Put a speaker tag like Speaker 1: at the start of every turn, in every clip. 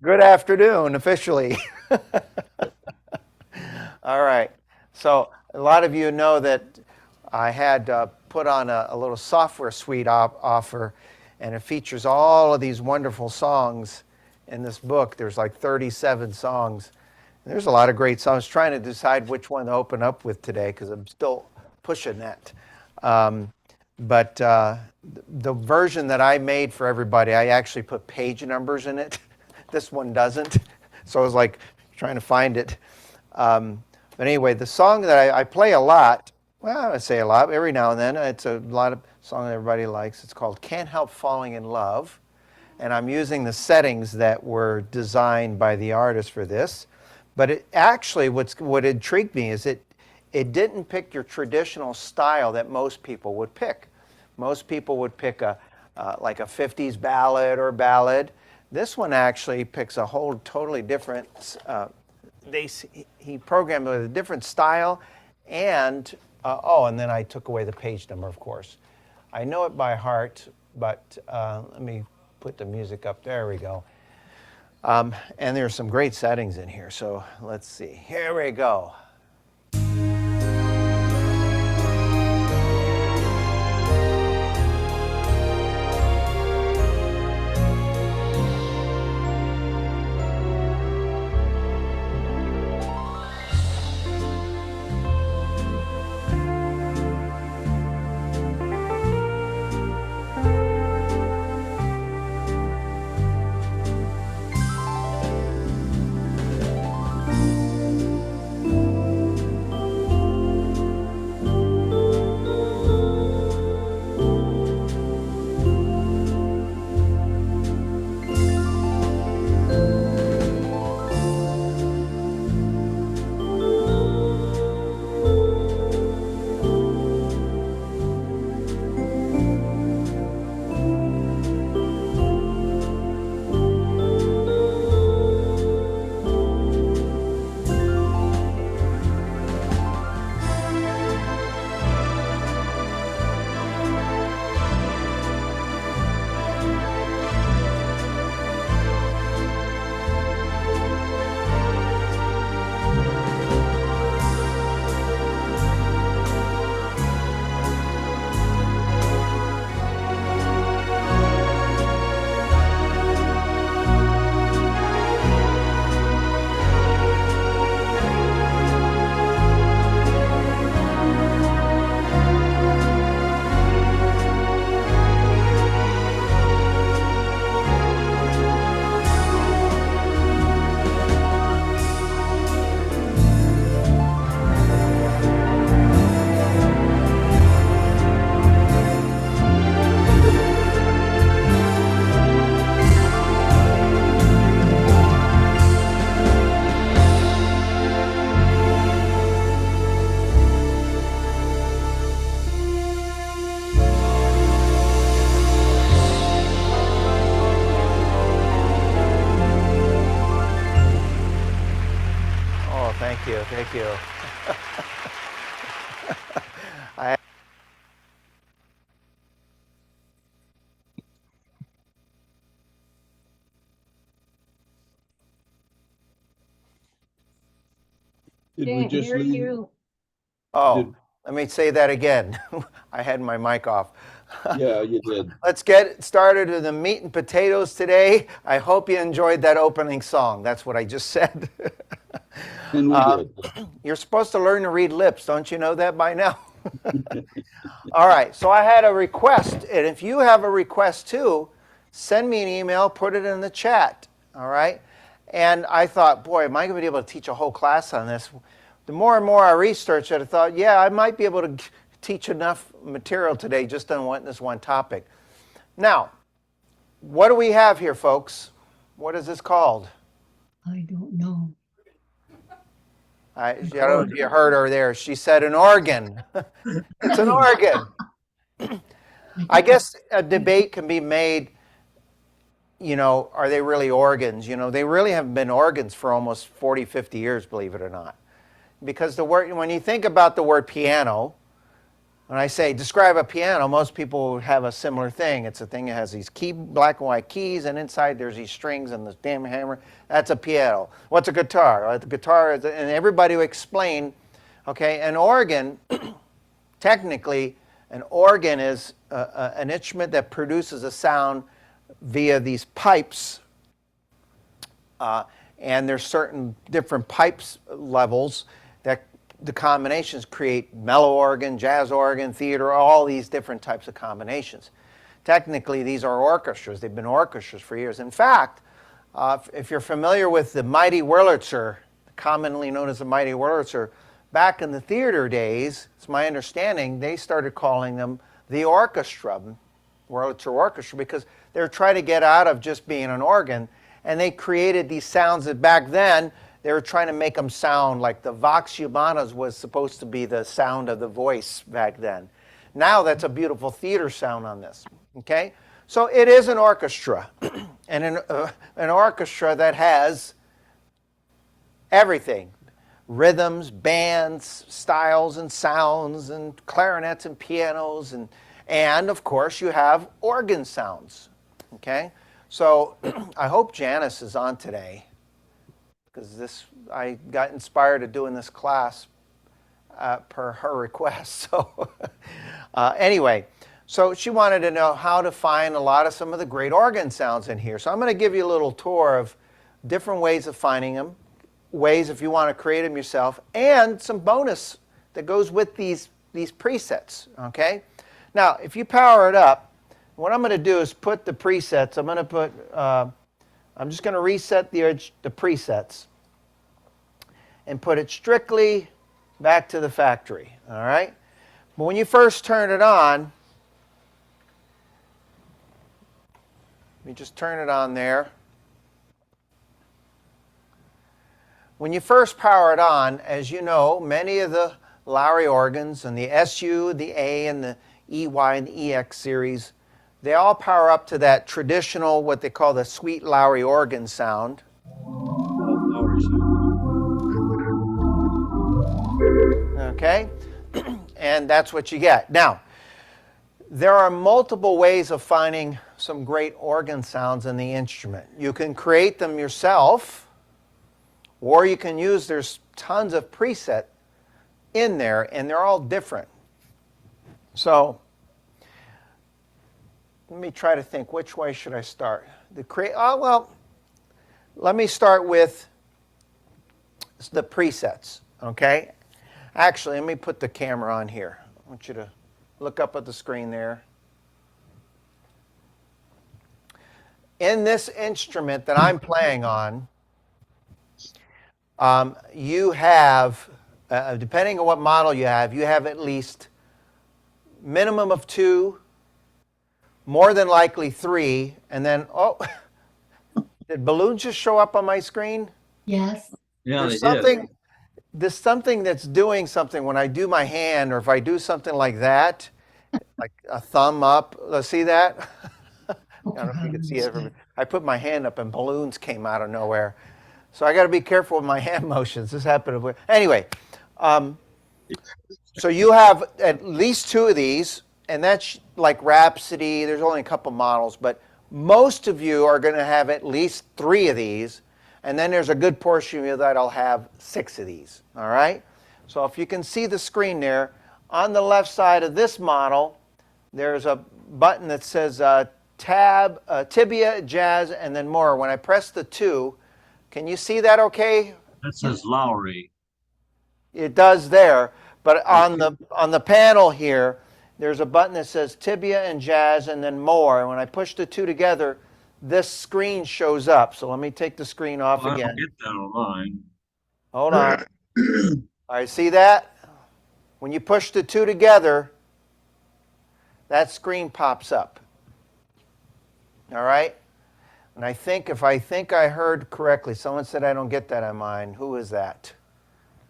Speaker 1: Good afternoon, officially. All right. So, a lot of you know that I had put on a little software suite offer, and it features all of these wonderful songs in this book. There's like 37 songs. And there's a lot of great songs. I was trying to decide which one to open up with today because I'm still pushing that. Um, but the version that I made for everybody, I actually put page numbers in it. This one doesn't. So I was like trying to find it. But anyway, the song that I play a lot, well, I say a lot, every now and then, it's a lot of song that everybody likes. It's called Can't Help Falling in Love. And I'm using the settings that were designed by the artist for this. But it actually, what intrigued me is it didn't pick your traditional style that most people would pick. Most people would pick like a 50s ballad or ballad. This one actually picks a whole totally different. He programmed it with a different style, and and then I took away the page number, of course. I know it by heart, but let me put the music up. There we go. And there's some great settings in here. So let's see. Here we go. Oh, thank you, thank you. I,
Speaker 2: Did we
Speaker 3: Can't
Speaker 2: just
Speaker 3: hear
Speaker 2: lose?
Speaker 3: you.
Speaker 1: oh,
Speaker 2: Did
Speaker 1: let me say that again. I had my mic off.
Speaker 2: yeah, you did,
Speaker 1: Let's get started with the meat and potatoes today. I hope you enjoyed that opening song. That's what I just said.
Speaker 2: and we did.
Speaker 1: You're supposed to learn to read lips. Don't you know that by now? All right. So I had a request. And if you have a request too, send me an email, put it in the chat. All right. And I thought, boy, am I going to be able to teach a whole class on this? The more and more I researched it, I thought, yeah, I might be able to teach enough material today just on this one topic. Now, what do we have here, folks? What is this called?
Speaker 3: I don't know.
Speaker 1: I don't know if you heard her there. She said an organ. It's an organ. I guess a debate can be made, are they really organs? They really haven't been organs for almost 40, 50 years, believe it or not. Because when you think about the word piano, when I say describe a piano, most people have a similar thing. It's a thing that has these black and white keys, and inside there's these strings and this damn hammer. That's a piano. What's a guitar? The guitar is, and everybody will explain. Okay, an organ, technically, an organ is an instrument that produces a sound via these pipes, and there's certain different pipes levels that the combinations create mellow organ, jazz organ, theater, all these different types of combinations. Technically, these are orchestras. They've been orchestras for years. In fact, if you're familiar with the mighty Wurlitzer, commonly known as the mighty Wurlitzer, back in the theater days, it's my understanding, they started calling them the orchestra, Wurlitzer Orchestra, because they were trying to get out of just being an organ, and they created these sounds that back then, they were trying to make them sound like the Vox Humanas was supposed to be the sound of the voice back then. Now that's a beautiful theater sound on this, okay? So it is an orchestra, and an orchestra that has everything. Rhythms, bands, styles and sounds, and clarinets and pianos, and of course you have organ sounds, okay? So I hope Janice is on today, because I got inspired to doing this class per her request. So anyway, so she wanted to know how to find some of the great organ sounds in here. So I'm going to give you a little tour of different ways of finding them, ways if you want to create them yourself, and some bonus that goes with these presets, okay? Now, if you power it up, what I'm going to do is put the presets, I'm just going to reset the presets and put it strictly back to the factory, all right? But when you first turn it on, let me just turn it on there. When you first power it on, as you know, many of the Lowrey organs and the SU, the A, and the EY and the EX series, they all power up to that traditional, what they call the sweet Lowrey organ sound. Okay? And that's what you get. Now, there are multiple ways of finding some great organ sounds in the instrument. You can create them yourself, or you can use, there's tons of preset in there, and they're all different. So let me try to think, which way should I start? Let me start with the presets, okay? Actually, let me put the camera on here. I want you to look up at the screen there. In this instrument that I'm playing on, you have, depending on what model you have at least minimum of 2, more than likely 3, and then, oh, did balloons just show up on my screen?
Speaker 3: Yes.
Speaker 2: Yeah,
Speaker 1: There's something that's doing something when I do my hand, or if I do something like that, like a thumb up. Let's see that? I don't know if you can see it. I put my hand up and balloons came out of nowhere. So I got to be careful with my hand motions. This happened. Anyway, so you have at least 2 of these, and that's like Rhapsody. There's only a couple models, but most of you are going to have at least 3 of these, and then there's a good portion of you that'll have 6 of these, all right? So if you can see the screen there, on the left side of this model, there's a button that says Tibia, Jazz, and then more. When I press the 2, can you see that okay?
Speaker 4: That says Lowrey.
Speaker 1: It does there, but on the panel here, there's a button that says Tibia and Jazz and then more. And when I push the 2 together, this screen shows up. So let me take the screen off
Speaker 4: I
Speaker 1: again.
Speaker 4: don't get that online.
Speaker 1: Hold on. All right, see that? When you push the 2 together, that screen pops up. All right? And if I think I heard correctly, someone said I don't get that on mine. Who is that?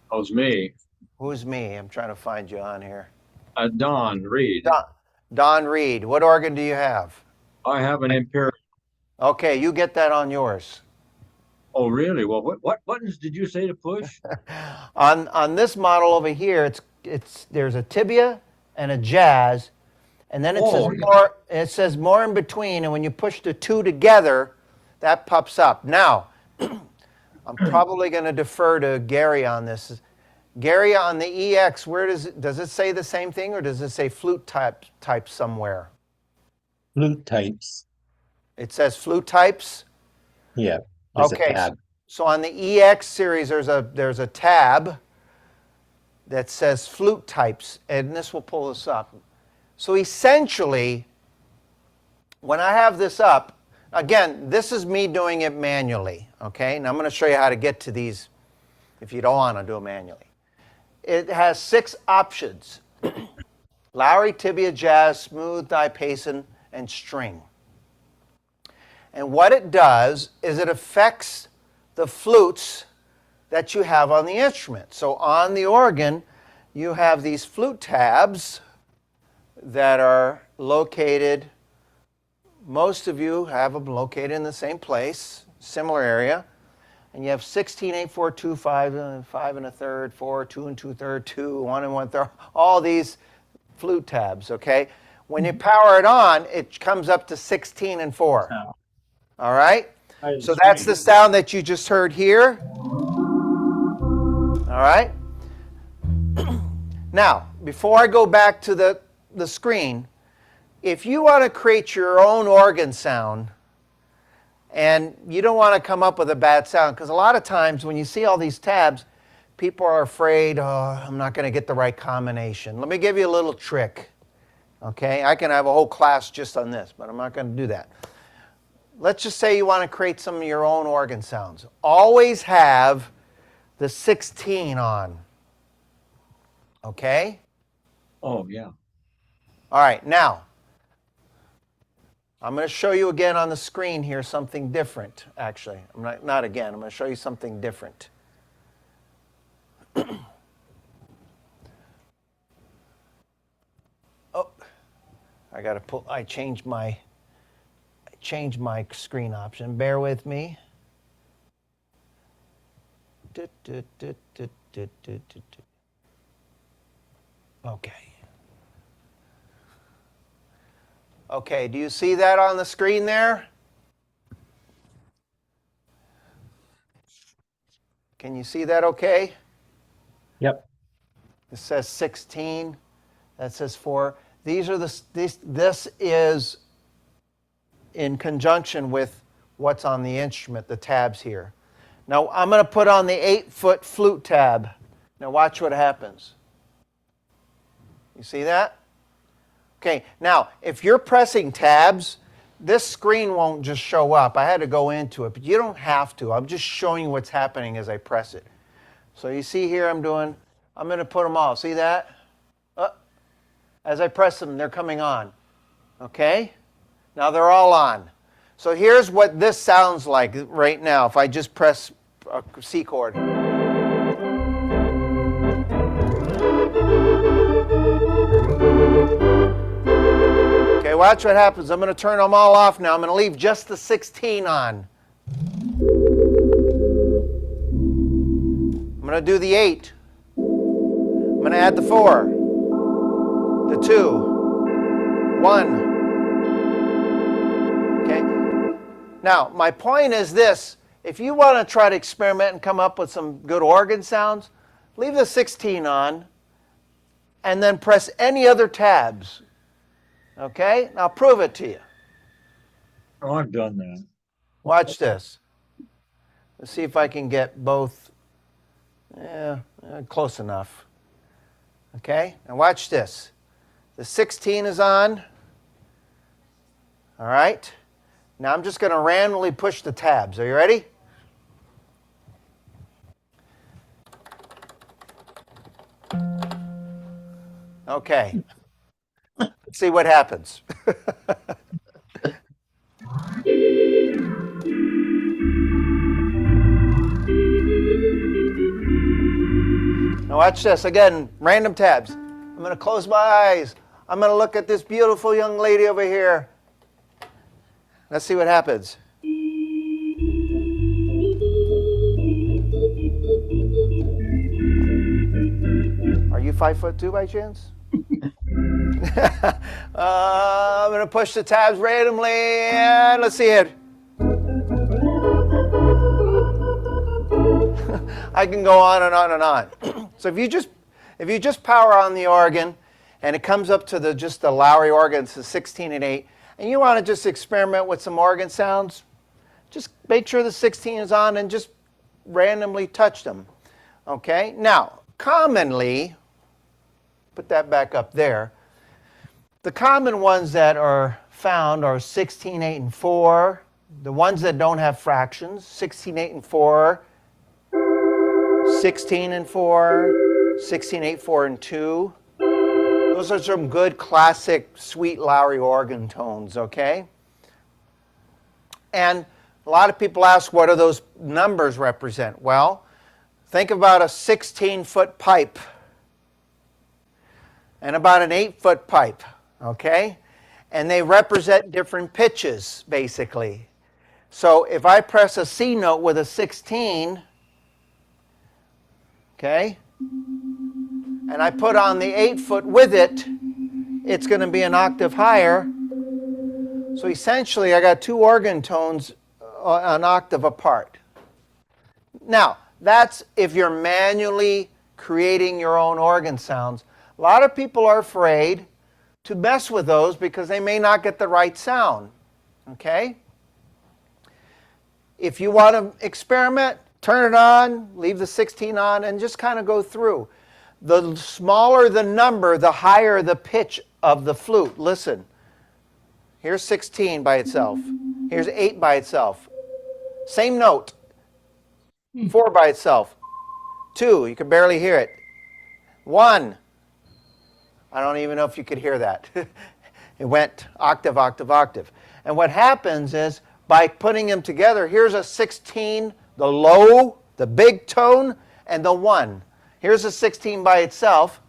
Speaker 4: That was me.
Speaker 1: Who's me? I'm trying to find you on here.
Speaker 4: Don Reed.
Speaker 1: Don Reed. What organ do you have?
Speaker 4: I have an Imperial.
Speaker 1: Okay, you get that on yours.
Speaker 4: Oh, really? Well, what buttons did you say to push?
Speaker 1: On this model over here, there's a Tibia and a jazz. And then it says
Speaker 4: Oh, yeah.
Speaker 1: more. It says more in between, and when you push the two together, that pops up. Now, I'm probably going to defer to Gary on this. Gary, on the EX, where does it say the same thing, or does it say flute type somewhere?
Speaker 5: Flute types.
Speaker 1: It says flute types.
Speaker 5: Yeah. There's
Speaker 1: Okay,
Speaker 5: a tab.
Speaker 1: so on the EX series, there's a tab that says flute types, and this will pull this up. So essentially, when I have this up, again, this is me doing it manually, okay? Now I'm going to show you how to get to these if you don't want to do it manually. It has 6 options: Lowrey, tibia, jazz, smooth, diapason, and string. And what it does is it affects the flutes that you have on the instrument. So on the organ, you have these flute tabs that are located, most of you have them located in the same place, similar area. And you have 16, 8, 4, 2, 5, 5 and a third, 4, 2 and 2/3, 2, 1 and 1/3, all these flute tabs, okay? When you power it on, it comes up to 16 and 4.
Speaker 5: Oh.
Speaker 1: All right? So that's the sound that you just heard here. All right? Now, before I go back to the screen, if you want to create your own organ sound, and you don't want to come up with a bad sound, because a lot of times when you see all these tabs, people are afraid, oh, I'm not going to get the right combination. Let me give you a little trick. Okay? I can have a whole class just on this, but I'm not going to do that. Let's just say you want to create some of your own organ sounds. Always have the 16 on. Okay?
Speaker 4: Oh, yeah.
Speaker 1: All right, now, I'm going to show you again on the screen here something different, actually. Not again, I'm going to show you something different. Oh, I changed my screen option. Bear with me. Okay. Okay, do you see that on the screen there? Can you see that okay?
Speaker 5: Yep.
Speaker 1: It says 16. That says 4. These are this is in conjunction with what's on the instrument, the tabs here. Now I'm going to put on the 8-foot flute tab. Now watch what happens. You see that? Okay, now if you're pressing tabs, this screen won't just show up. I had to go into it, but you don't have to. I'm just showing you what's happening as I press it. So you see here I'm going to put them all. See that? As I press them, they're coming on. Okay? Now they're all on. So here's what this sounds like right now if I just press a C chord. Okay, watch what happens. I'm going to turn them all off now. I'm going to leave just the 16 on. I'm going to do the 8. I'm going to add the 4, the 2, 1. Okay? Now, my point is this. If you want to try to experiment and come up with some good organ sounds, leave the 16 on and then press any other tabs. Okay? Now prove it to you.
Speaker 4: Oh, I've done that.
Speaker 1: Watch this. Let's see if I can get both. Close enough. Okay? Now watch this. The 16 is on. All right? Now I'm just going to randomly push the tabs. Are you ready? Okay. Let's see what happens. Now watch this. Again, random tabs. I'm going to close my eyes. I'm going to look at this beautiful young lady over here. Let's see what happens. Are you 5'2" by chance? I'm going to push the tabs randomly, and let's see it. I can go on and on and on. So if you just power on the organ, and it comes up to just the Lowrey organ, it's a 16 and 8, and you want to just experiment with some organ sounds, just make sure the 16 is on and just randomly touch them. Okay? Now, commonly, put that back up there, the common ones that are found are 16, 8, and 4. The ones that don't have fractions, 16, 8, and 4, 16 and 4, 16, 8, 4, and 2. Those are some good classic sweet Lowrey organ tones, okay? And a lot of people ask, what do those numbers represent? Well, think about a 16-foot pipe and about an 8-foot pipe, okay? And they represent different pitches, basically. So if I press a C note with a 16, okay, and I put on the 8-foot with it, it's going to be an octave higher. So essentially, I got two organ tones an octave apart. Now, that's if you're manually creating your own organ sounds. A lot of people are afraid to mess with those because they may not get the right sound. Okay? If you want to experiment, turn it on, leave the 16 on, and just kind of go through. The smaller the number, the higher the pitch of the flute. Listen. Here's 16 by itself. Here's 8 by itself. Same note. 4 by itself. 2, you can barely hear it. 1, I don't even know if you could hear that. It went octave, octave, octave. And what happens is, by putting them together, here's a 16, the low, the big tone, and the 1. Here's a 16 by itself.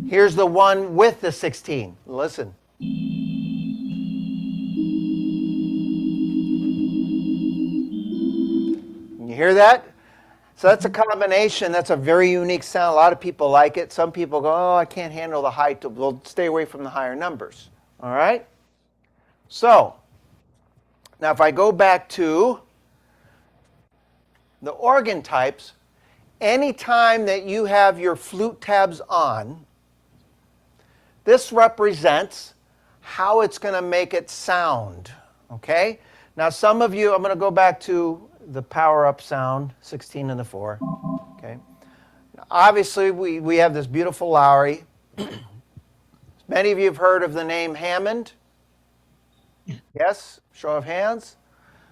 Speaker 1: Here's the 1 with the 16. Listen. You hear that? So that's a combination. That's a very unique sound. A lot of people like it. Some people go, oh, I can't handle the high. We'll stay away from the higher numbers. All right? So, now if I go back to the organ types, anytime that you have your flute tabs on, this represents how it's going to make it sound. Okay? Now some of you, I'm going to go back to the power-up sound, 16 and the 4. Okay? Now, obviously, we have this beautiful Lowrey. Many of you have heard of the name Hammond. Yes? Show of hands.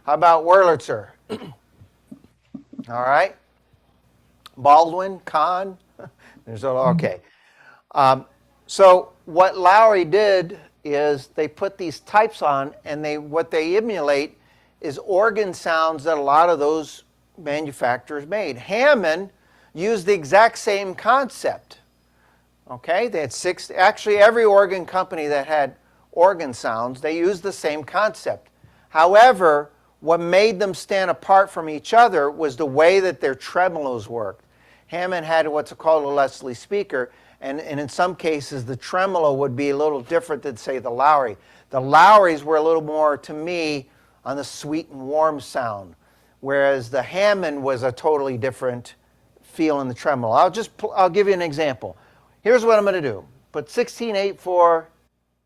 Speaker 1: How about Wurlitzer? All right. Baldwin, Kahn. There's okay. So what Lowrey did is they put these types on, and what they emulate is organ sounds that a lot of those manufacturers made. Hammond used the exact same concept. Okay, they had 6. Actually, every organ company that had organ sounds, they used the same concept. However, what made them stand apart from each other was the way that their tremolos worked. Hammond had what's called a Leslie speaker, and in some cases the tremolo would be a little different than, say, the Lowrey. The Lowrys were a little more, to me, on the sweet and warm sound, whereas the Hammond was a totally different feel in the tremolo. I'll give you an example. Here's what I'm going to do. Put 16, 8, 4,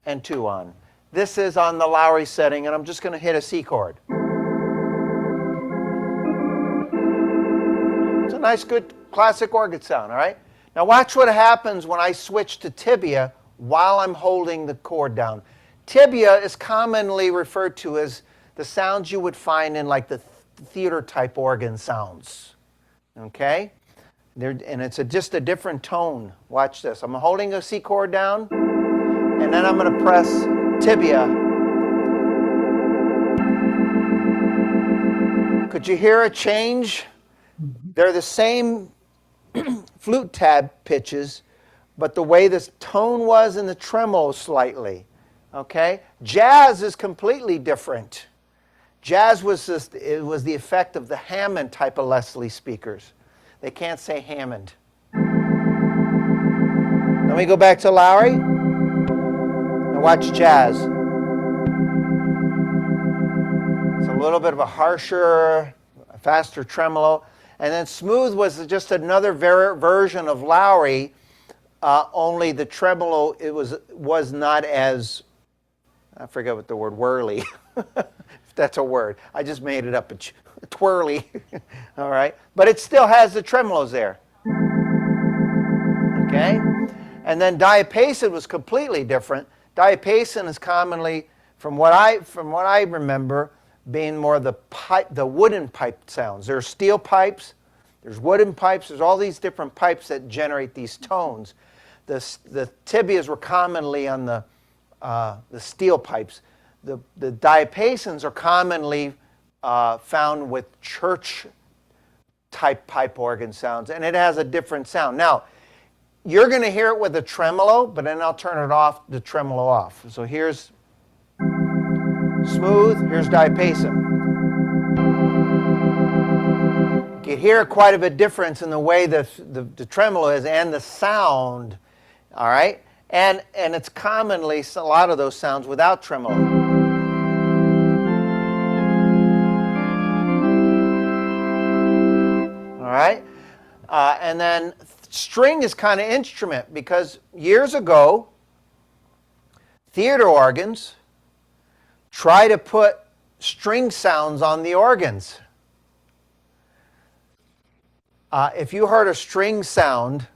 Speaker 1: and 2 on. This is on the Lowrey setting, and I'm just going to hit a C chord. It's a nice, good, classic organ sound, all right? Now watch what happens when I switch to tibia while I'm holding the chord down. Tibia is commonly referred to as the sounds you would find in like the theater type organ sounds. Okay? And it's just a different tone. Watch this. I'm holding a C chord down, and then I'm going to press tibia. Could you hear a change? They're the same flute tab pitches, but the way this tone was in the tremolo slightly. Okay? Jazz is completely different. Jazz was it was the effect of the Hammond type of Leslie speakers. They can't say Hammond. Let me go back to Lowrey. watch jazz. It's a little bit of a harsher, faster tremolo. And then smooth was just another version of Lowrey, only the tremolo was not as, I forget what the word, whirly, if that's a word. I just made it up, twirly, all right? But it still has the tremolos there, okay? And then diapason was completely different. Diapason is commonly, from what I remember, being more the wooden pipe sounds. There are steel pipes, there's wooden pipes, there's all these different pipes that generate these tones. The tibias were commonly on the steel pipes. The diapasons are commonly found with church type pipe organ sounds, and it has a different sound. Now, you're going to hear it with a tremolo, but then I'll turn it off, the tremolo off. So here's smooth, here's diapason. You can hear quite a bit difference in the way the tremolo is and the sound, all right? And it's commonly a lot of those sounds without tremolo. All right? And then string is kind of instrument because years ago, theater organs try to put string sounds on the organs. If you heard a string sound,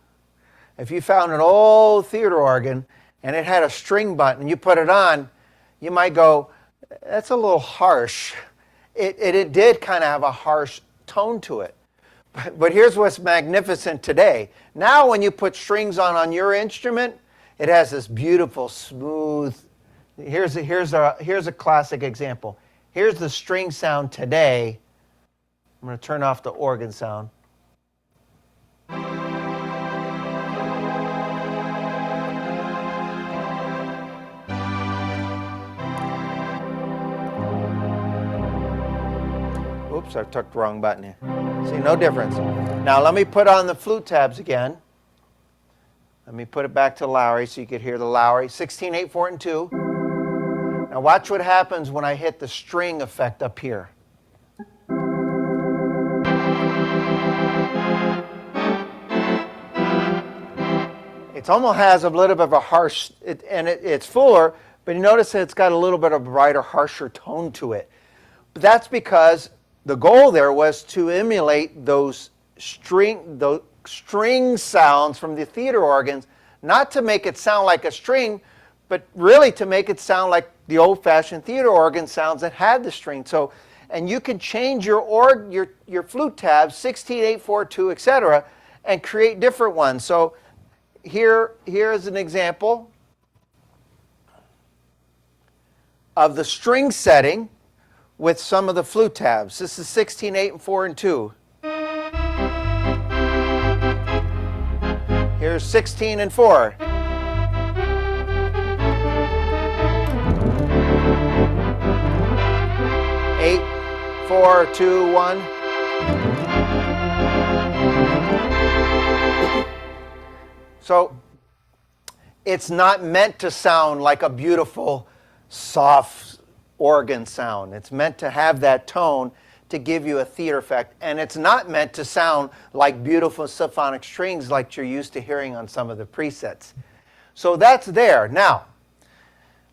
Speaker 1: if you found an old theater organ and it had a string button and you put it on, you might go, that's a little harsh. It did kind of have a harsh tone to it. But here's what's magnificent today. Now when you put strings on your instrument, it has this beautiful, smooth. Here's a classic example. Here's the string sound today. I'm going to turn off the organ sound. Oops, I took the wrong button here. See, no difference. Now let me put on the flute tabs again. Let me put it back to Lowrey so you could hear the Lowrey. 16, 8, 4, and 2. Now watch what happens when I hit the string effect up here. It almost has a little bit of a harsh, it's fuller, but you notice that it's got a little bit of a brighter, harsher tone to it. But that's because the goal there was to emulate those string sounds from the theater organs, not to make it sound like a string, but really to make it sound like the old-fashioned theater organ sounds that had the string. So, and you can change your flute tabs, 16, 8, 4, 2, etc., and create different ones. So here's an example of the string setting with some of the flute tabs. This is 16, 8, and 4, and 2. Here's 16 and 4. Eight, 4, 2, 1. So it's not meant to sound like a beautiful, soft organ sound. It's meant to have that tone to give you a theater effect. And it's not meant to sound like beautiful symphonic strings like you're used to hearing on some of the presets. So that's there. Now,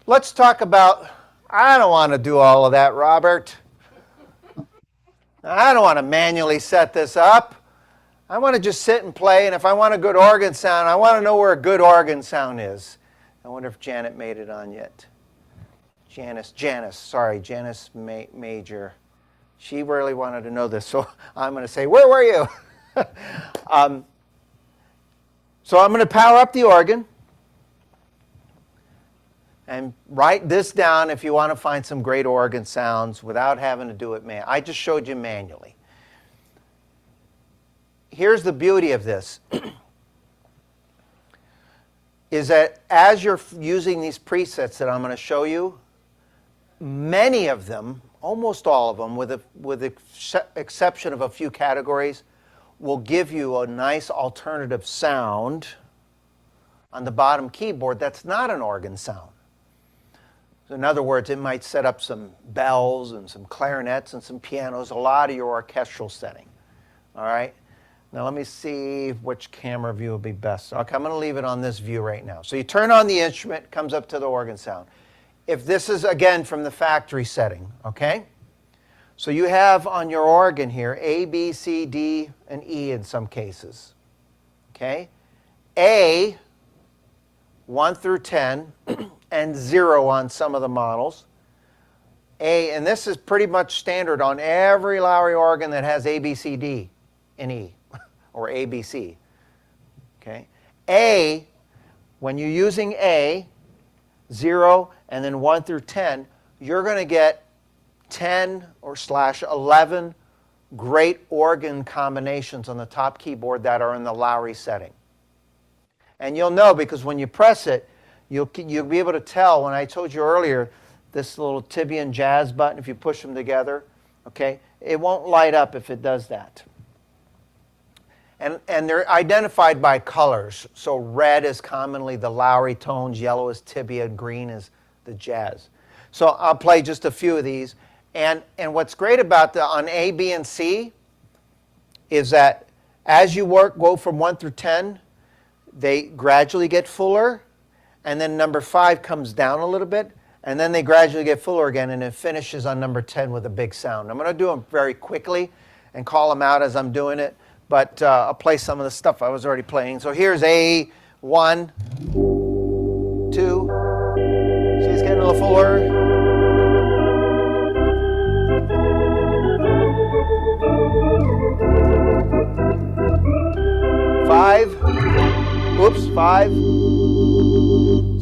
Speaker 1: let's talk about, I don't want to do all of that, Robert. I don't want to manually set this up. I want to just sit and play, and if I want a good organ sound, I want to know where a good organ sound is. I wonder if Janet made it on yet. Janice Major. She really wanted to know this, so I'm going to say, where were you? So I'm going to power up the organ and write this down if you want to find some great organ sounds without having to do it manually. I just showed you manually. Here's the beauty of this, is that as you're using these presets that I'm going to show you, many of them, almost all of them, with the exception of a few categories, will give you a nice alternative sound on the bottom keyboard that's not an organ sound. So in other words, it might set up some bells and some clarinets and some pianos, a lot of your orchestral setting. All right? Now let me see which camera view will be best. Okay, I'm going to leave it on this view right now. So you turn on the instrument, comes up to the organ sound. If this is, again, from the factory setting, okay? So you have on your organ here A, B, C, D, and E in some cases. Okay? A, 1 through 10, and 0 on some of the models. A, and this is pretty much standard on every Lowrey organ that has A, B, C, D, and E, or A, B, C. Okay? A, when you're using A, 0, and then 1 through 10, you're going to get 10 or /11 great organ combinations on the top keyboard that are in the Lowrey setting. And you'll know because when you press it, you'll be able to tell. When I told you earlier, this little tibia and jazz button, if you push them together, okay, it won't light up if it does that. And they're identified by colors. So red is commonly the Lowrey tones, yellow is tibia, and green is the jazz. So I'll play just a few of these. And what's great about on A, B, and C is that as you go from 1 through 10, they gradually get fuller, and then number 5 comes down a little bit, and then they gradually get fuller again, and it finishes on number 10 with a big sound. I'm going to do them very quickly and call them out as I'm doing it, but I'll play some of the stuff I was already playing. So here's A, 1, 2, see it's getting a little fuller. Five, oops, 5,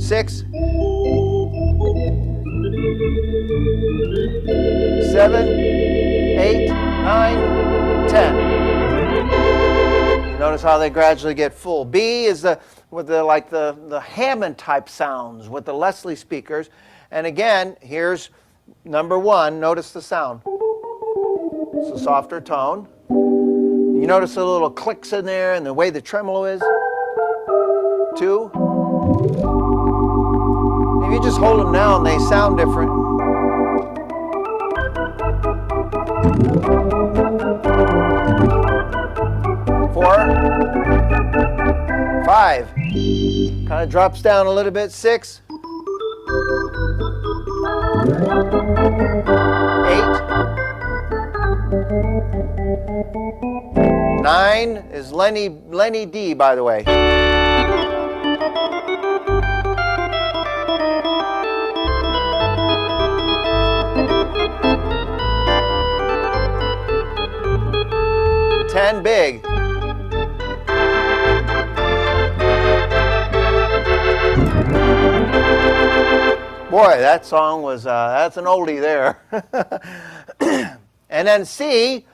Speaker 1: 6, 7, 8, 9, 10. You notice how they gradually get full. B is with the Hammond type sounds with the Leslie speakers. And again, here's number 1. Notice the sound. It's a softer tone. You notice the little clicks in there and the way the tremolo is. 2. If you just hold them down, they sound different. 4. 5. Kind of drops down a little bit. 6. 8. 9 is Lenny D, by the way. 10 big. Boy, that song was, that's an oldie there. And then C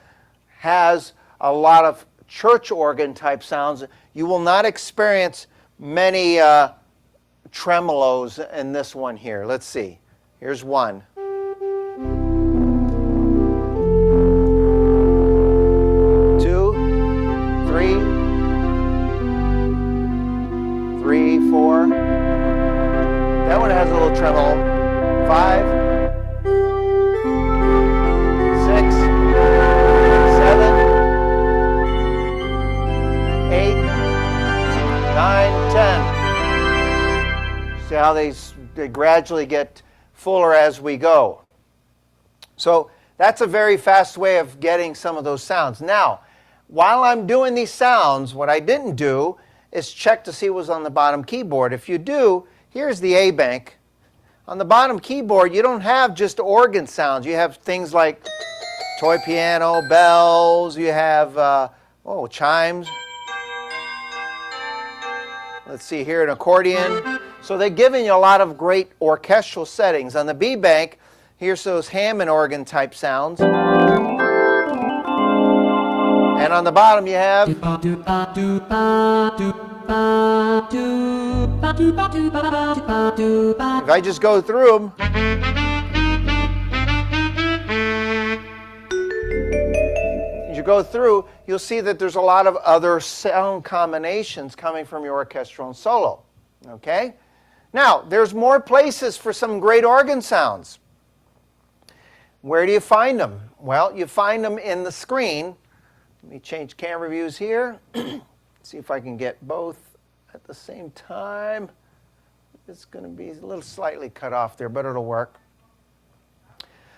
Speaker 1: has a lot of church organ type sounds. You will not experience many tremolos in this one here. Let's see. Here's 1. 2, 3, 3, 4. That one has a little tremolo. 5, 6, 7, 8, 9, 10. See how they gradually get fuller as we go. So that's a very fast way of getting some of those sounds. Now, while I'm doing these sounds, what I didn't do is check to see what was on the bottom keyboard. If you do, here's the A bank. On the bottom keyboard, you don't have just organ sounds. You have things like toy piano, bells, you have chimes. Let's see here, an accordion. So they're giving you a lot of great orchestral settings. On the B bank, here's those Hammond organ type sounds. And on the bottom you have if I just go through them, as you go through, you'll see that there's a lot of other sound combinations coming from your orchestral and solo. Okay? Now, there's more places for some great organ sounds. Where do you find them? Well, you find them in the screen. Let me change camera views here. See if I can get both at the same time. It's going to be a little slightly cut off there, but it'll work.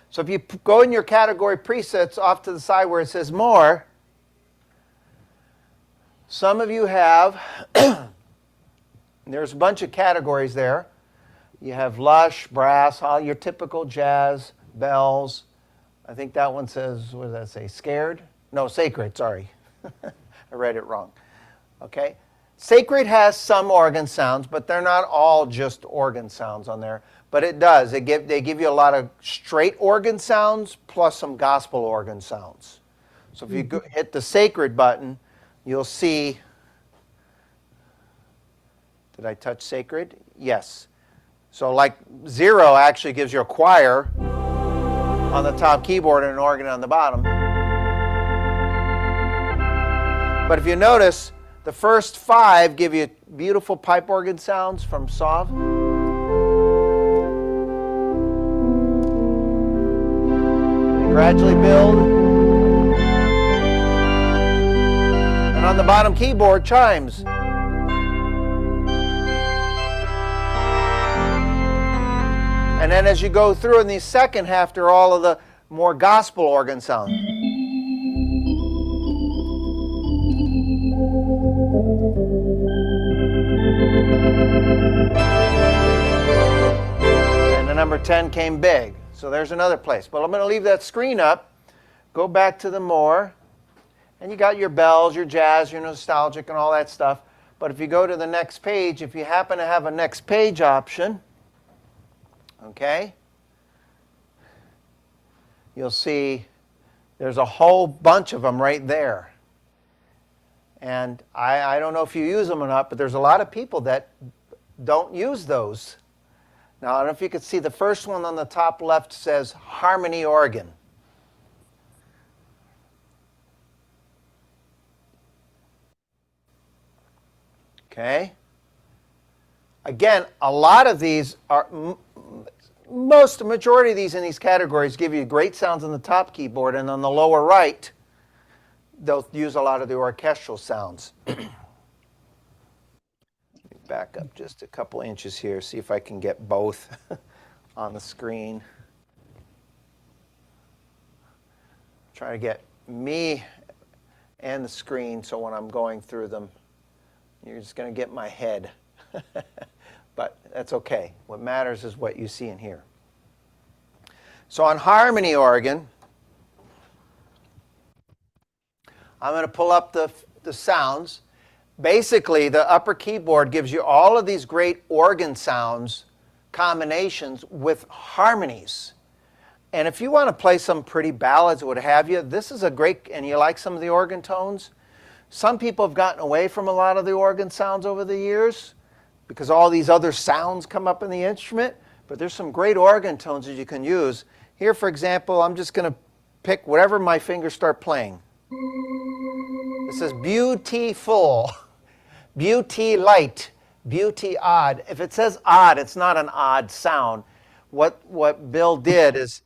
Speaker 1: So if you go in your category presets off to the side where it says more, some of you have, there's a bunch of categories there. You have lush, brass, all your typical jazz, bells. I think that one says, what does that say, scared? No, sacred, sorry. I read it wrong. Okay. Sacred has some organ sounds, but they're not all just organ sounds on there. But it does. They give you a lot of straight organ sounds plus some gospel organ sounds. So if you hit the sacred button, you'll see, did I touch sacred? Yes. So like 0 actually gives you a choir on the top keyboard and an organ on the bottom. But if you notice, the first 5 give you beautiful pipe organ sounds from Sauve. They gradually build. And on the bottom keyboard, chimes. And then as you go through in the second half, there are all of the more gospel organ sounds. And the number 10 came big. So there's another place. But I'm going to leave that screen up. Go back to the more. And you got your bells, your jazz, your nostalgic, and all that stuff. But if you go to the next page, if you happen to have a next page option, okay, you'll see there's a whole bunch of them right there. And I don't know if you use them or not, but there's a lot of people that don't use those. Now, I don't know if you can see the first one on the top left says harmony organ. Okay. Again, a lot of these are, the majority of these in these categories give you great sounds on the top keyboard, and on the lower right, they'll use a lot of the orchestral sounds. Back up just a couple inches here, see if I can get both on the screen. Try to get me and the screen so when I'm going through them, you're just going to get my head. But that's okay. What matters is what you see and hear. So on harmony organ, I'm going to pull up the sounds. Basically, the upper keyboard gives you all of these great organ sounds combinations with harmonies. And if you want to play some pretty ballads or what have you, this is a great, and you like some of the organ tones. Some people have gotten away from a lot of the organ sounds over the years because all these other sounds come up in the instrument, but there's some great organ tones that you can use. Here, for example, I'm just going to pick whatever my fingers start playing. It says beautiful, beauty light, beauty odd. If it says odd, it's not an odd sound. What Bill did is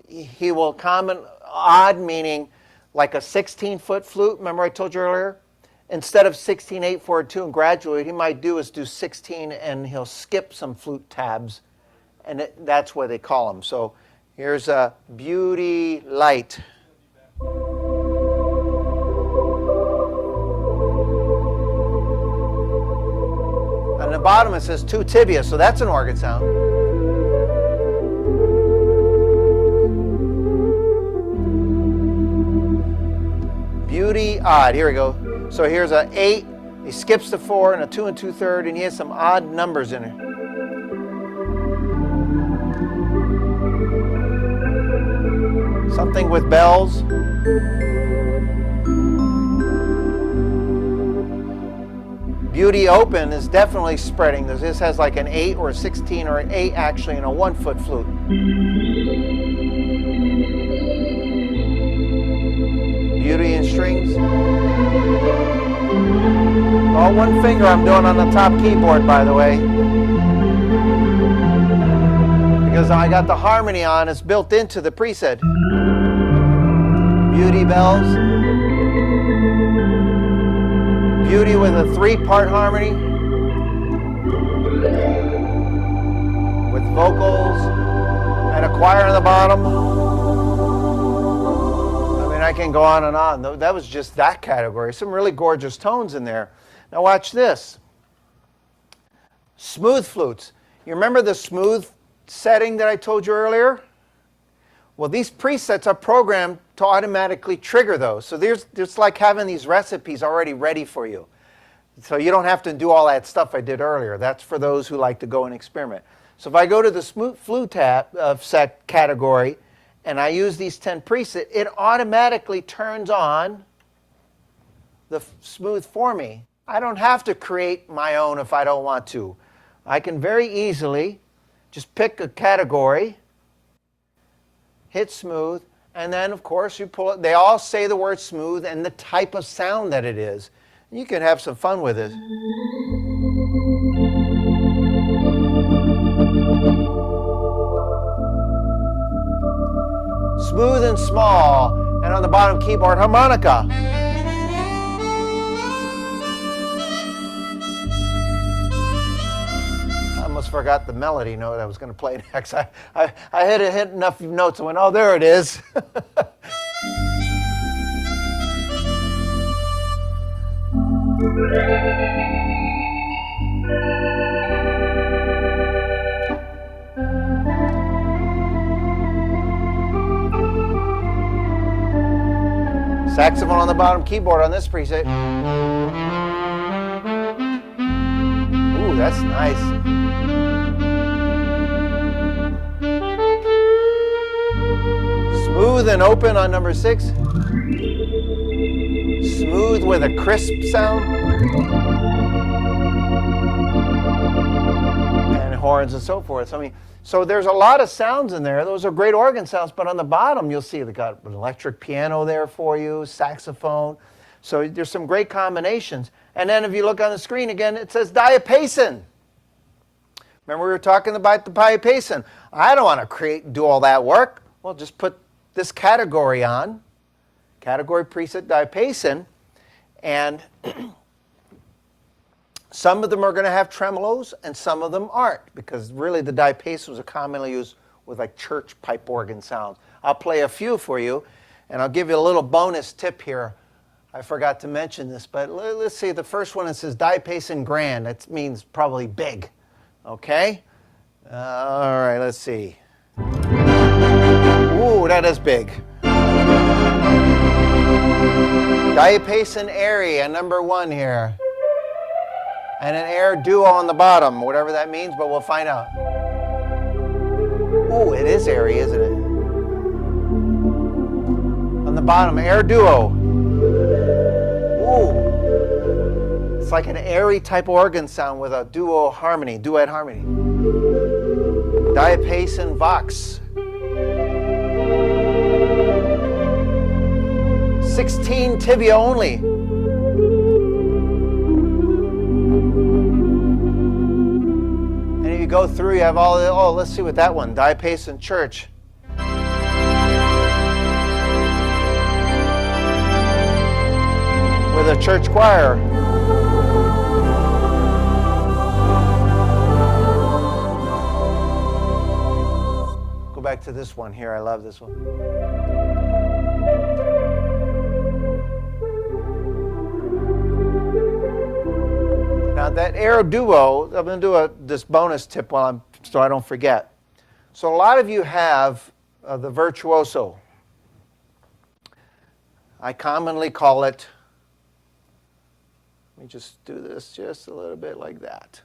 Speaker 1: he will comment odd meaning like a 16-foot flute. Remember I told you earlier? Instead of 16, 8, 4, 2 and graduate, what he might do is do 16 and he'll skip some flute tabs. And that's what they call them. So here's a beauty light. On the bottom it says two tibia, so that's an organ sound. Beauty odd. Here we go. So here's a 8. He skips the 4 and a 2 2/3, and he has some odd numbers in it. Something with bells. Beauty open is definitely spreading. This has like an 8 or a 16 or an 8 actually in a 1-foot flute. Beauty in strings. All one finger I'm doing on the top keyboard, by the way. because I got the harmony on. It's built into the preset. Beauty bells. Beauty with a 3-part harmony. With vocals and a choir on the bottom. I mean, I can go on and on. That was just that category. Some really gorgeous tones in there. Now watch this. Smooth flutes. You remember the smooth setting that I told you earlier? Well, these presets are programmed to automatically trigger those. So it's like having these recipes already ready for you. So you don't have to do all that stuff I did earlier. That's for those who like to go and experiment. So if I go to the smooth flute set category and I use these 10 presets, it automatically turns on the smooth for me. I don't have to create my own if I don't want to. I can very easily just pick a category, hit smooth, and then of course you pull it. They all say the word smooth and the type of sound that it is. You can have some fun with it. Smooth and small, and on the bottom keyboard, harmonica. I almost forgot the melody note I was going to play next. I hit enough notes and went, oh, there it is. Saxophone on the bottom keyboard on this preset. Ooh, that's nice. Smooth and open on number 6. Smooth with a crisp sound. And horns and so forth. So there's a lot of sounds in there. Those are great organ sounds, but on the bottom you'll see they got an electric piano there for you, saxophone. So there's some great combinations. And then if you look on the screen again, it says diapason. Remember we were talking about the diapason. I don't want to do all that work. Well, just put this category on, category preset diapason, and some of them are going to have tremolos and some of them aren't, because really the diapasons are commonly used with like church pipe organ sounds. I'll play a few for you, and I'll give you a little bonus tip here. I forgot to mention this, but let's see. The first one, it says diapason grand. That means probably big. Okay? All right, let's see. Ooh, that is big. Diapason Aria, number 1 here. And an air duo on the bottom, whatever that means, but we'll find out. Ooh, it is airy, isn't it? On the bottom, air duo. Ooh. It's like an airy type organ sound with a duet harmony. Diapason Vox. 16 tibia only. Go through, you have all the, oh, let's see what that one, diapason church. With a church choir. Go back to this one here, I love this one. Now that air duo, I'm going to do this bonus tip so I don't forget. So a lot of you have the virtuoso. I commonly call it, let me just do this just a little bit like that.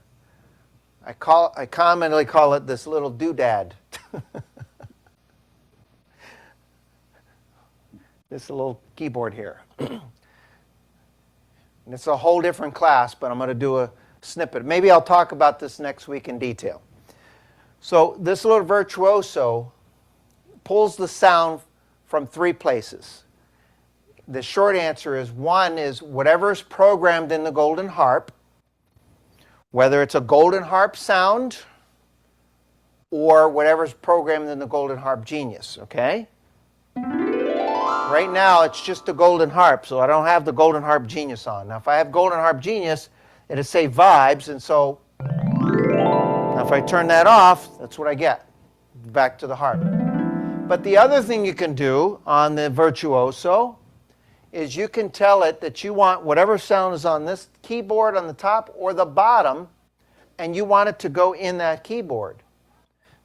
Speaker 1: I commonly call it this little doodad. This little keyboard here. And it's a whole different class, but I'm going to do a snippet. Maybe I'll talk about this next week in detail. So this little virtuoso pulls the sound from 3 places. The short answer is, one is whatever is programmed in the golden harp, whether it's a golden harp sound or whatever's programmed in the Golden Harp Genius, okay? Right now, it's just the Golden Harp, so I don't have the Golden Harp Genius on. Now, if I have Golden Harp Genius, it'll say Vibes, and so now if I turn that off, that's what I get, back to the harp. But the other thing you can do on the Virtuoso is you can tell it that you want whatever sound is on this keyboard on the top or the bottom, and you want it to go in that keyboard.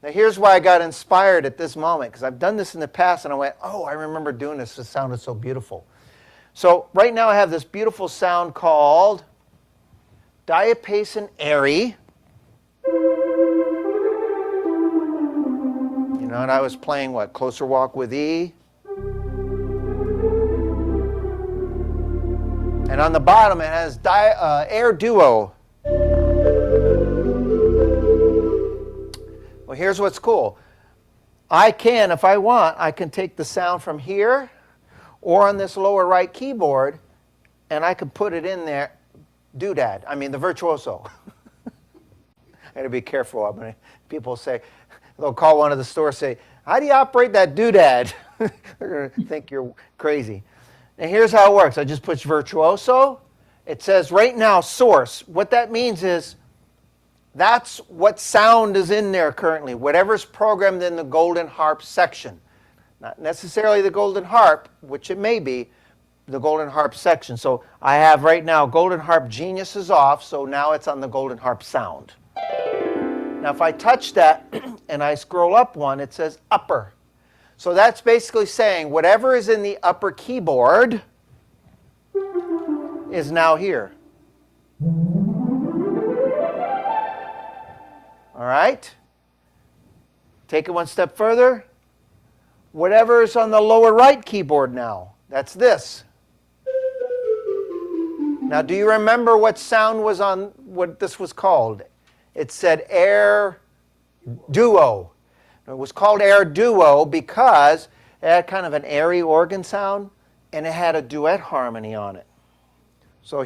Speaker 1: Now here's why I got inspired at this moment, because I've done this in the past and I went, oh, I remember doing this. It sounded so beautiful. So right now I have this beautiful sound called Diapason Airy. You know, and I was playing what? Closer Walk with E. And on the bottom it has Air Duo. Well, here's what's cool. I can, if I want, I can take the sound from here or on this lower right keyboard, and I can put it in there, doodad, I mean the Virtuoso. I gotta be careful. I mean, people say, they'll call one of the stores, say, how do you operate that doodad? They're gonna think you're crazy. And here's how it works. I just push Virtuoso. It says right now source. What that means is that's what sound is in there currently, whatever's programmed in the Golden Harp section. Not necessarily the Golden Harp, which it may be, the Golden Harp section. So I have right now Golden Harp Genius is off, so now it's on the Golden Harp sound. Now if I touch that and I scroll up one, it says upper. So that's basically saying whatever is in the upper keyboard is now here. All right? Take it one step further. Whatever is on the lower right keyboard now, that's this. Now, do you remember what sound was on what this was called? It said Air Duo. It was called Air Duo because it had kind of an airy organ sound, and it had a duet harmony on it. So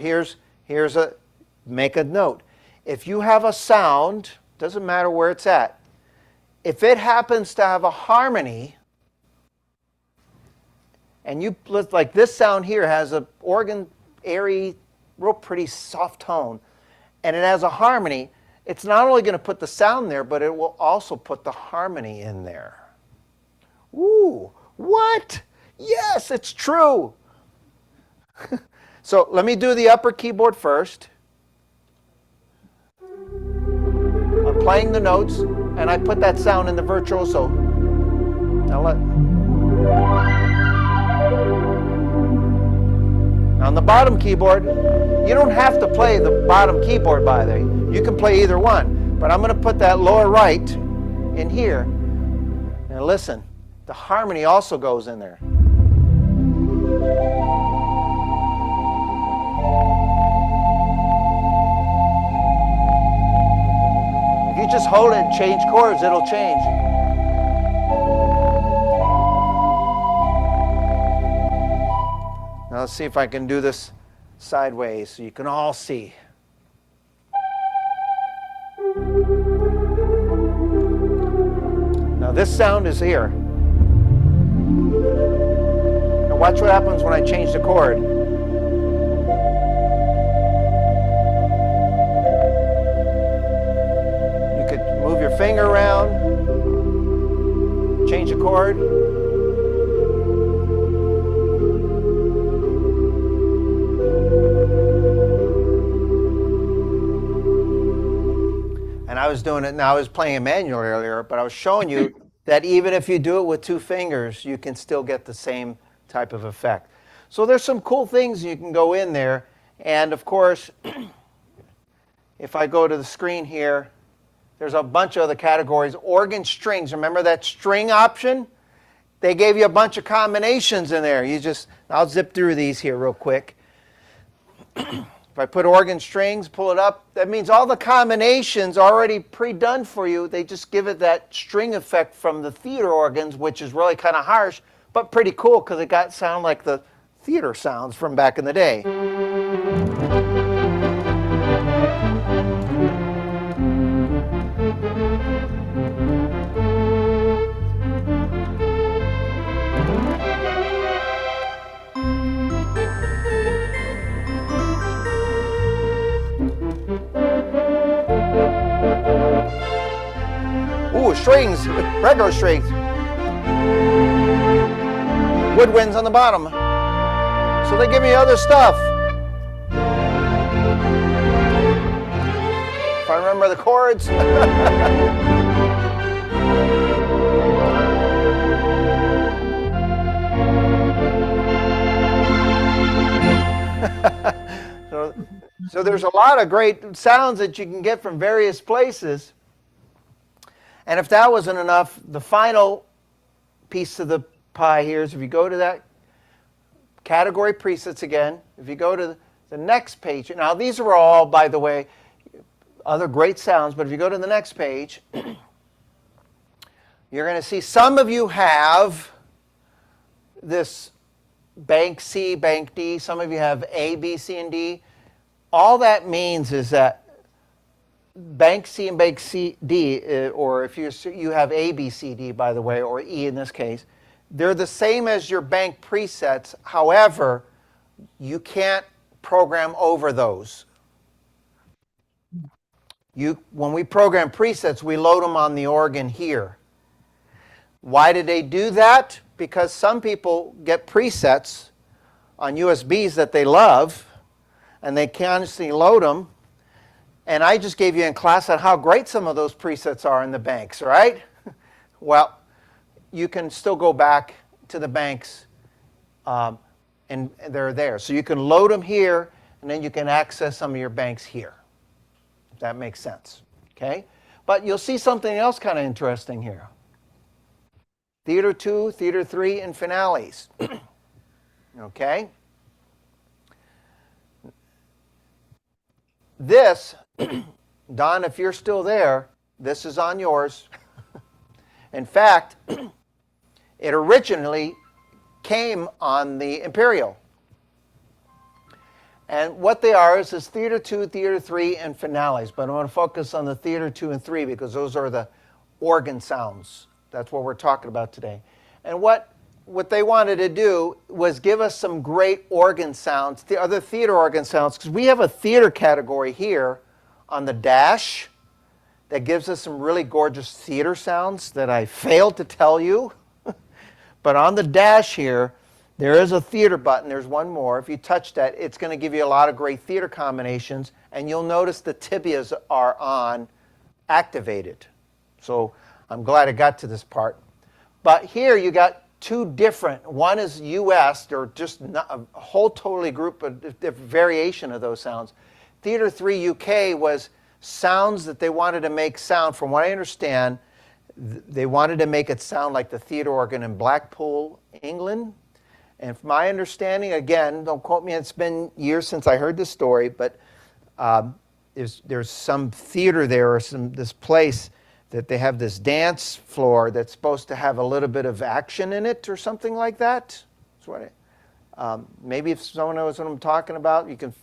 Speaker 1: make a note. If you have a sound, doesn't matter where it's at, if it happens to have a harmony, and you, like this sound here has an organ, airy, real pretty soft tone, and it has a harmony, it's not only going to put the sound there, but it will also put the harmony in there. Ooh, what? Yes, it's true. So let me do the upper keyboard first. I'm playing the notes, and I put that sound in the Virtuoso. Now on the bottom keyboard, you don't have to play the bottom keyboard by the way. You can play either one, but I'm going to put that lower right in here. And listen, the harmony also goes in there. If you just hold it and change chords, it'll change. Now let's see if I can do this sideways so you can all see. Now this sound is here. Now watch what happens when I change the chord. You could move your finger around, change the chord. And I was doing it, now I was playing a manual earlier, but I was showing you that even if you do it with two fingers, you can still get the same type of effect. So there's some cool things you can go in there. And of course, if I go to the screen here, there's a bunch of other categories. Organ strings, remember that string option? They gave you a bunch of combinations in there. I'll zip through these here real quick. If I put organ strings, pull it up, that means all the combinations are already pre-done for you. They just give it that string effect from the theater organs, which is really kind of harsh, but pretty cool because it got sound like the theater sounds from back in the day. strings, regular strings. Woodwinds on the bottom. So they give me other stuff. If I remember the chords. So there's a lot of great sounds that you can get from various places. And if that wasn't enough, the final piece of the pie here is if you go to that category presets again, if you go to the next page, now these are all, by the way, other great sounds, but if you go to the next page, you're going to see some of you have this bank C, bank D, some of you have A, B, C, and D. All that means is that bank C and bank C, D, or if you have A, B, C, D, by the way, or E in this case, they're the same as your bank presets. However, you can't program over those. When we program presets, we load them on the organ here. Why did they do that? Because some people get presets on USBs that they love, and they constantly load them. And I just gave you in class on how great some of those presets are in the banks, right? Well, you can still go back to the banks, and they're there. So you can load them here, and then you can access some of your banks here. If that makes sense, okay? But you'll see something else kind of interesting here. Theater 2, Theater 3, and finales. Okay? This, Don, if you're still there, this is on yours. In fact, it originally came on the Imperial. And what they are is Theater 2, Theater 3, and finales. But I want to focus on the Theater 2 and 3 because those are the organ sounds. That's what we're talking about today. And what they wanted to do was give us some great organ sounds, the other theater organ sounds, because we have a theater category here on the dash that gives us some really gorgeous theater sounds that I failed to tell you. But on the dash here, there is a theater button. There's one more. If you touch that, it's going to give you a lot of great theater combinations, and you'll notice the tibias are on activated. So I'm glad I got to this part. But here you got two different. One is US, or just a whole totally group of variation of those sounds. Theater 3 UK was sounds that they wanted to make sound. From what I understand, they wanted to make it sound like the theater organ in Blackpool, England. And from my understanding, again, don't quote me, it's been years since I heard this story, but there's some theater there or this place that they have this dance floor that's supposed to have a little bit of action in it or something like that. That's what maybe if someone knows what I'm talking about, you can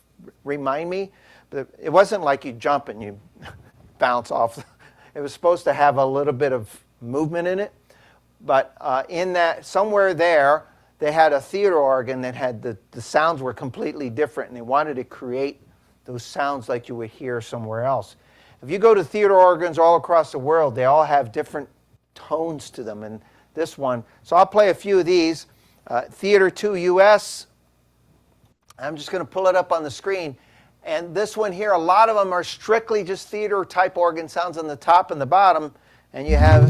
Speaker 1: remind me. But it wasn't like you jump and you bounce off. It was supposed to have a little bit of movement in it. But in that, somewhere there, they had a theater organ that had the sounds were completely different, and they wanted to create those sounds like you would hear somewhere else. If you go to theater organs all across the world, they all have different tones to them. And this one, so I'll play a few of these. Theater 2 US, I'm just going to pull it up on the screen. And this one here, a lot of them are strictly just theater type organ sounds on the top and the bottom. And you have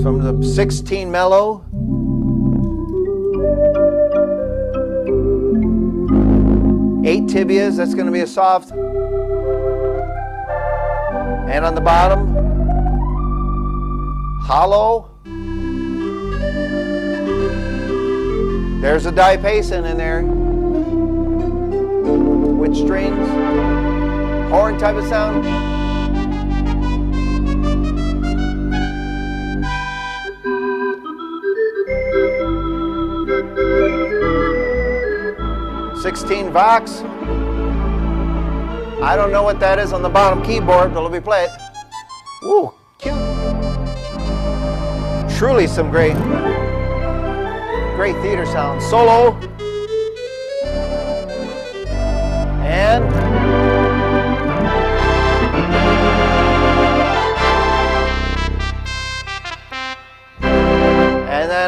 Speaker 1: from the 16 mellow, eight tibias, that's going to be a soft. And on the bottom, hollow. There's a diapason in there with strings, horn type of sound. $16 Vox. I don't know what that is on the bottom keyboard, but let me play it. Woo, cute. Truly some great theater sounds. Solo. And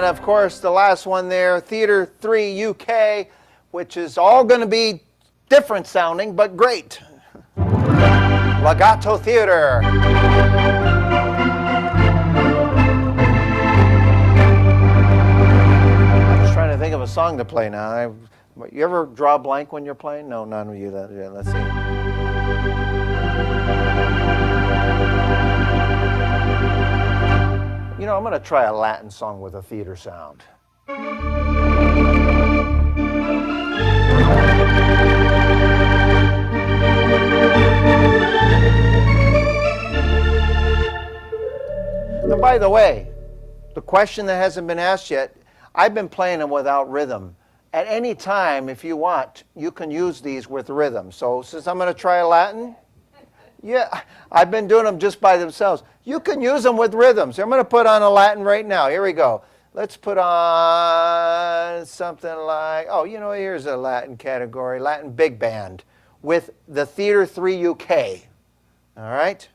Speaker 1: then, of course, the last one there, Theatre 3 UK, which is all going to be different sounding, but great. Legato Theater. I'm just trying to think of a song to play now. You ever draw a blank when you're playing? No, none of you. Yeah, let's see. You know, I'm going to try a Latin song with a theater sound. And by the way, the question that hasn't been asked yet, I've been playing them without rhythm. At any time, if you want, you can use these with rhythm. So since I'm going to try a Latin, yeah, I've been doing them just by themselves. You can use them with rhythms. I'm going to put on a Latin right now. Here we go. Let's put on something like, oh, you know, here's a Latin category, Latin big band with the Theatre 3 UK. All right?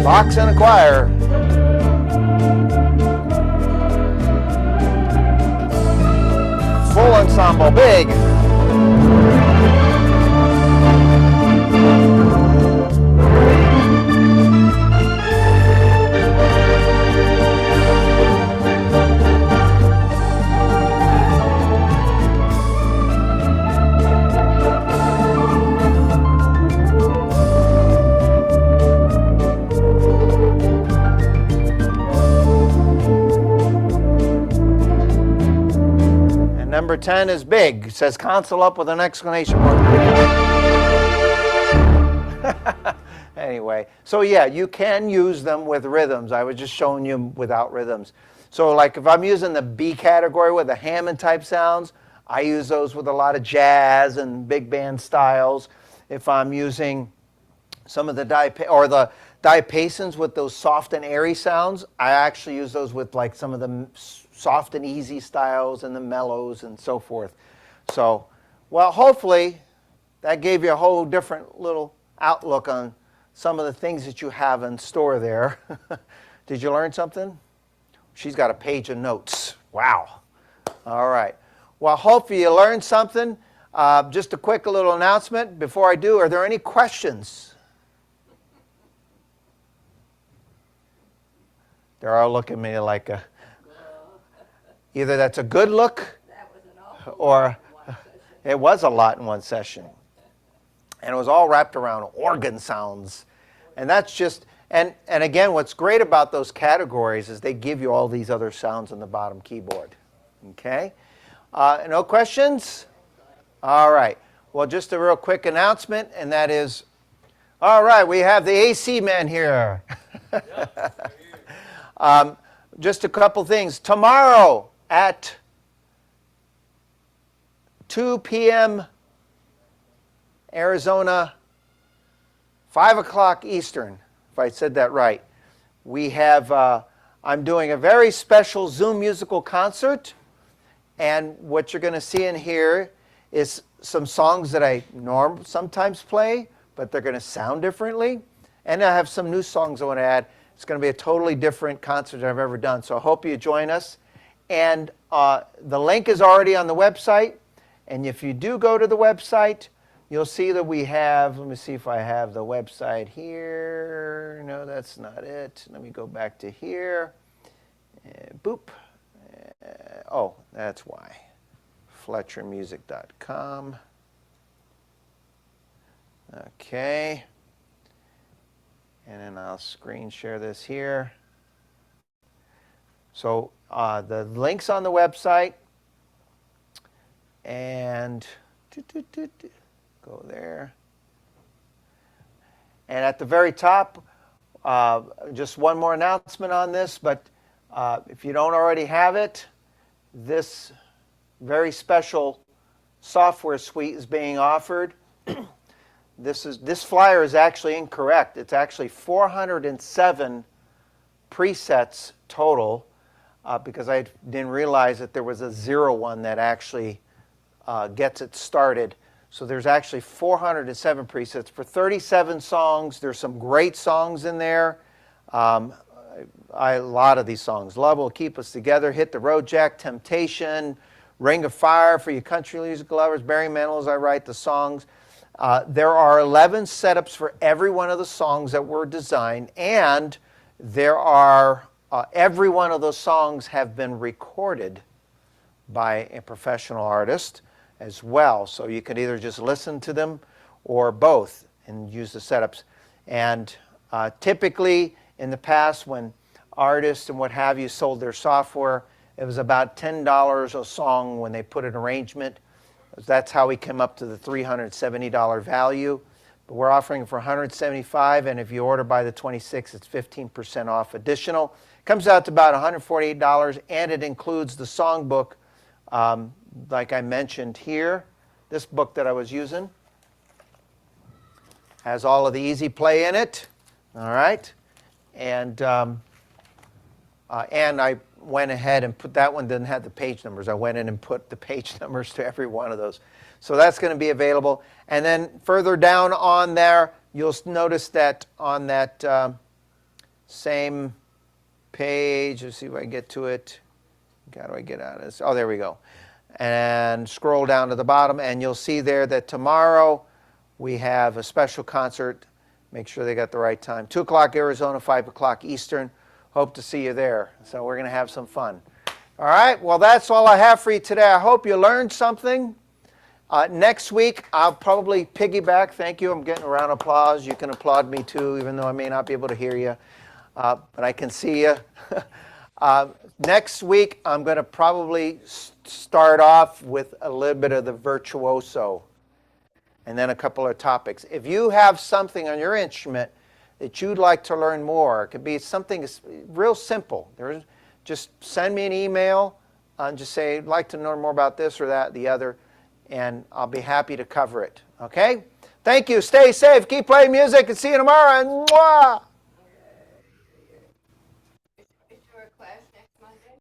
Speaker 1: Box and a choir. Full ensemble, big. Number 10 is big. It says console up with an exclamation mark. Anyway, so yeah, you can use them with rhythms. I was just showing you without rhythms. So like if I'm using the B category with the Hammond type sounds, I use those with a lot of jazz and big band styles. If I'm using some of the diapasons with those soft and airy sounds, I actually use those with like some of the soft and easy styles and the mellows and so forth. So, well, hopefully that gave you a whole different little outlook on some of the things that you have in store there. Did you learn something? She's got a page of notes. Wow. All right. Well, hopefully you learned something. Just a quick little announcement before I do. Are there any questions? They're all looking at me like either that's a good look or it was a lot in one session. And it was all wrapped around organ sounds. And that's just, and again, what's great about those categories is they give you all these other sounds on the bottom keyboard. Okay? No questions? All right. Well, just a real quick announcement, and that is, all right, we have the AC man here. Just a couple things. Tomorrow at 2 p.m. Arizona, 5 o'clock Eastern, if I said that right, we have, I'm doing a very special Zoom musical concert. And what you're going to see in here is some songs that I sometimes play, but they're going to sound differently. And I have some new songs I want to add. It's going to be a totally different concert I've ever done. So I hope you join us. And the link is already on the website. And if you do go to the website, you'll see that we have, let me see if I have the website here. No, that's not it. Let me go back to here. Boop. Oh, that's why. FletcherMusic.com. Okay. And then I'll screen share this here. So the link's on the website. And go there. And at the very top, just one more announcement on this, but if you don't already have it, this very special software suite is being offered. This flyer is actually incorrect. It's actually 407 presets total because I didn't realize that there was a 01 that actually gets it started. So there's actually 407 presets for 37 songs. There's some great songs in there. A lot of these songs. Love Will Keep Us Together, Hit the Road Jack, Temptation, Ring of Fire for you country music lovers, Barry Manilow as I write the songs. There are 11 setups for every one of the songs that were designed, and there are every one of those songs have been recorded by a professional artist as well. So you could either just listen to them or both and use the setups. And typically in the past when artists and what have you sold their software, it was about $10 a song when they put an arrangement. That's how we came up to the $370 value. But we're offering it for $175, and if you order by the 26th, it's 15% off additional. Comes out to about $148, and it includes the songbook, like I mentioned here. This book that I was using has all of the easy play in it. All right, and I went ahead and put that one didn't have the page numbers. I went in and put the page numbers to every one of those. So that's going to be available. And then further down on there, you'll notice that on that same page, let's see if I can get to it. How do I get out of this? Oh, there we go. And scroll down to the bottom, and you'll see there that tomorrow we have a special concert. Make sure they got the right time. 2 o'clock Arizona, 5 o'clock Eastern. Hope to see you there. So we're going to have some fun. All right, well, that's all I have for you today. I hope you learned something. Next week, I'll probably piggyback. Thank you. I'm getting a round of applause. You can applaud me too, even though I may not be able to hear you. But I can see you. Next week, I'm going to probably start off with a little bit of the virtuoso and then a couple of topics. If you have something on your instrument that you'd like to learn more, it could be something real simple. Just send me an email and just say, I'd like to know more about this or that, the other, and I'll be happy to cover it. Okay? Thank you. Stay safe. Keep playing music, and see you tomorrow. And mwah!